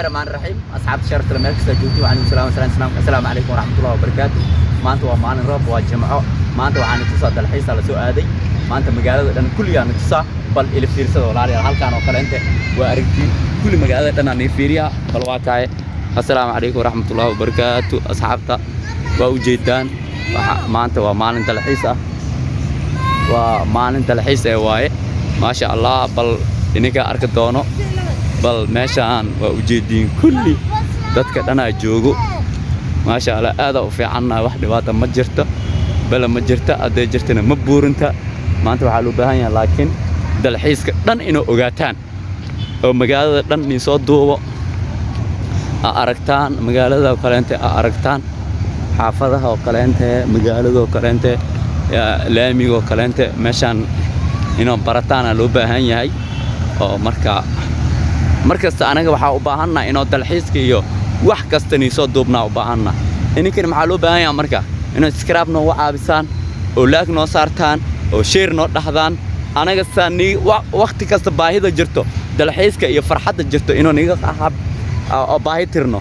الرحمن الرحيم أصحاب الشرط الملك سجوتي وعليكم السلام عليكم ورحمة الله وبركاته. ما أنتوا معنا الرب والجماعة ما أنتوا عن تصاد الحيس على سوء هذه ما أنت مجالات أن كل يوم تصاد بل إلى فيرسة ولا على هل كانوا قال أنت وأرجتي كل مجالات أنا نفيريا بالواقع. السلام عليكم ورحمة الله وبركاته أصحابتا ووجدان ما أنت وما أنت الحيسة وما أنت الحيسة واي ما شاء الله بل إنك أركضونه بل ماشان ووجدين كل dadka dhana joogo ma sha Allah aad u fiicanna wax dhibaato ma jirto bal ma jirto aday jirtana ma buurinta maanta waxa loo baahan yahay laakiin dalxiiska dhan inuu ogaataan oo magaalada dhan in soo duubo aragtaan magaalada kaleente aragtaan xaafadaha kaleente magaalada kaleente laamiga kaleente meeshan inuu barataan loo baahan yahay oo markasta anaga waxa u baahanaa inoo dalxiiska iyo wax kasta ni soo duubnaa u baahanaa ininkan maxaa loo baahan yahay marka inoo subscribe noo caabisaan oo like noo saartaan oo share noo dhahdaan anaga saani waqti kasta baahida jirto dalxiiska iyo farxadda jirto inoo niga qaxab oo baahi tirno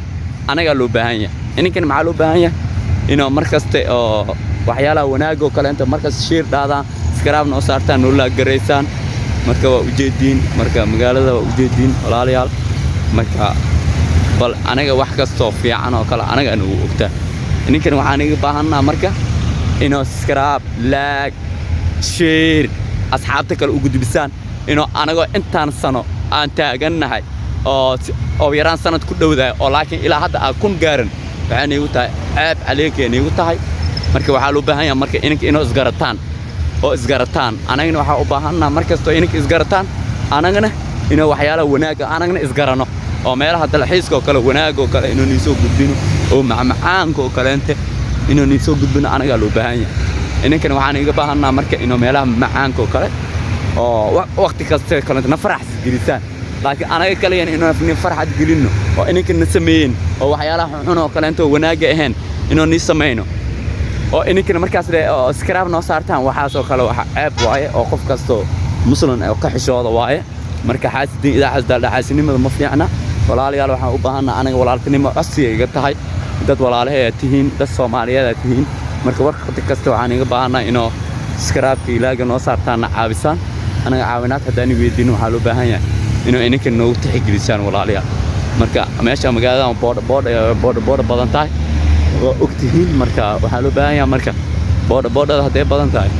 anaga loo baahan yahay ininkan maxaa loo baahan yahay inoo markasta oo waxyaalaha wanaag oo kale inta markas share dhahdaan subscribe noo saartaan noo la gareysaan marka waa ujeedin marka magaalada waa ujeedin walaalayaal marka bal anaga wax kasto fiican oo kale anaga anu ogtaa ninkan waxaan iga baahanaa marka inoo subscribe like share asxaabta kale ugu gudbisaan inoo anaga intaan sano aan taaganahay oo yaraan sanad ku dhawdaay oo laakiin ilaa hadda aan kun gaaran waxaan igu tahay aab caleekeen igu tahay marka waxa loo baahan yahay marka inoo isgarataan oo isgarataan anagana waxa u baahanaa markasto inay isgarataan anagana inoo waxyaalaha wanaag anagana isgarano oo meelaha dalxiiska oo kale wanaag oo kale inoo niisoo gudbino oo macmacaanka oo kale inoo niisoo gudbino anaga loo baahan yahay ininkan waxaan iga baahanaa marka inoo meelaha macaanka oo kale oo waqti kasta kale farax gelisaan laakiin anaga kale inoo farxad gelino oo ininkan sameeyeen oo waxyaalaha xun oo kale wanaag ahayn inoo ni sameeyno oo ininkan markaas subscribe noo saartaan waxaas oo kale waxa ceeb waaye oo qof kasto muslim oo ka xishooda waaye marka xaasidin idaacas dalxaasinimada ma fiicna walaalayaal waxaan u baahanaa anaga walaaltinimo codsiga iga tahay dad walaalahay tihiin dad Soomaaliyeed tihiin marka waqti kasta waxaan iga baahanaa inoo subscribe ilaaga noo saartaan caabisaan anaga caawinaad hadaan weydin waxa loo baahan yahay inoo ininkan noo tixgelisaan walaalayaal marka meesha magaalada bood badan tahay oo ogtihiin marka waxa loo baahan yahay marka boodada haday badan tahay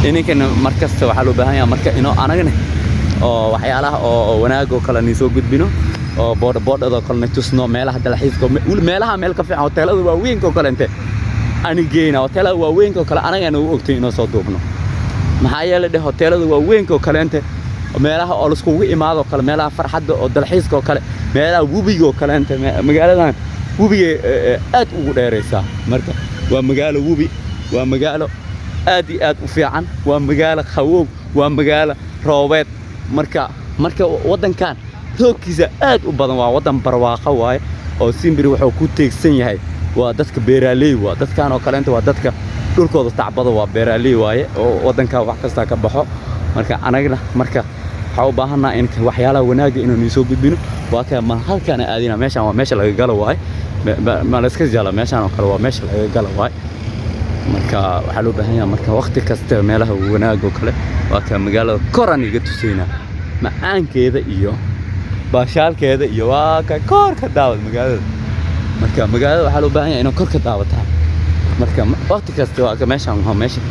ininkan markasta waxa loo baahan yahay marka inoo anagana oo waxyaalaha oo wanaag oo kale ni soo gudbino oo boodada kale tusno meelaha dalxiiska meelaha meel ka fiican hoteelada waaweyn oo kale anigeena hoteelada waaweyn oo kale anagana u ogtiin inoo soo duubno maxaa yeelay hoteelada waaweyn oo kale meelaha oo la isku imaado kale meelaha farxadda oo dalxiiska oo kale meelaha wubiga oo kale magaaladan wubiga aad ugu dheeraysa marka waa magaalo wubi waa magaalo aad iyo aad u fiican waa magaalo qawow waa magaalo roobeed marka wadankan roobkiisa aad u badan waa wadan barwaaqo waaye oo Simbiri wuxuu ku teegsan yahay waa dadka beeraley waa dadkan oo kale waa dadka dhulkooda tacbada waa beeraley waaye oo wadanka wax kasta ka baxo marka anagna marka waxa u baahanaa in waxyaalaha wanaag inuu niisoo gudbino waa ka ma halkan aadina meeshan waa meesha laga galo waay ma la iska jala meeshan oo kale waa meesha laga galo waay marka waxa loo baahan yahay marka waqti kasta meelaha wanaag oo kale waa ka magaalada koran iga tusayna macaankeeda iyo baashaalkeeda iyo waa ka korka daawad magaalada marka magaalada waxa loo baahan yahay inuu korka daawataan marka waqti kasta waa ka meeshan waa meesha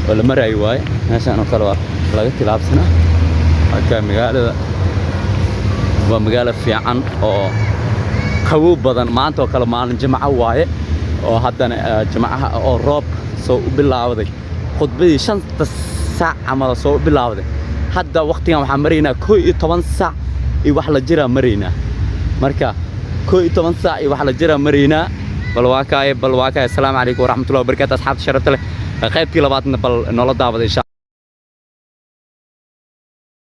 oo la maray waay meeshan oo kale waa laga tilaabsanaa marka magaalada waa magaalo fiican oo qawow badan maanta oo kale maalin jimcaha waaye oo haddana jimcaha oo roob soo u bilaawday khudbadii 5 saac ama soo u bilaawday hadda waqtigan waxaan maraynaa 11 saac iyo wax la jira maraynaa marka 11 saac iyo wax la jira maraynaa bal waa kaay assalaamu calaykum waraxmatullaahi wabarakaatuh asxaabta sharafta leh qaybtii labaadna bal nolol daawada insha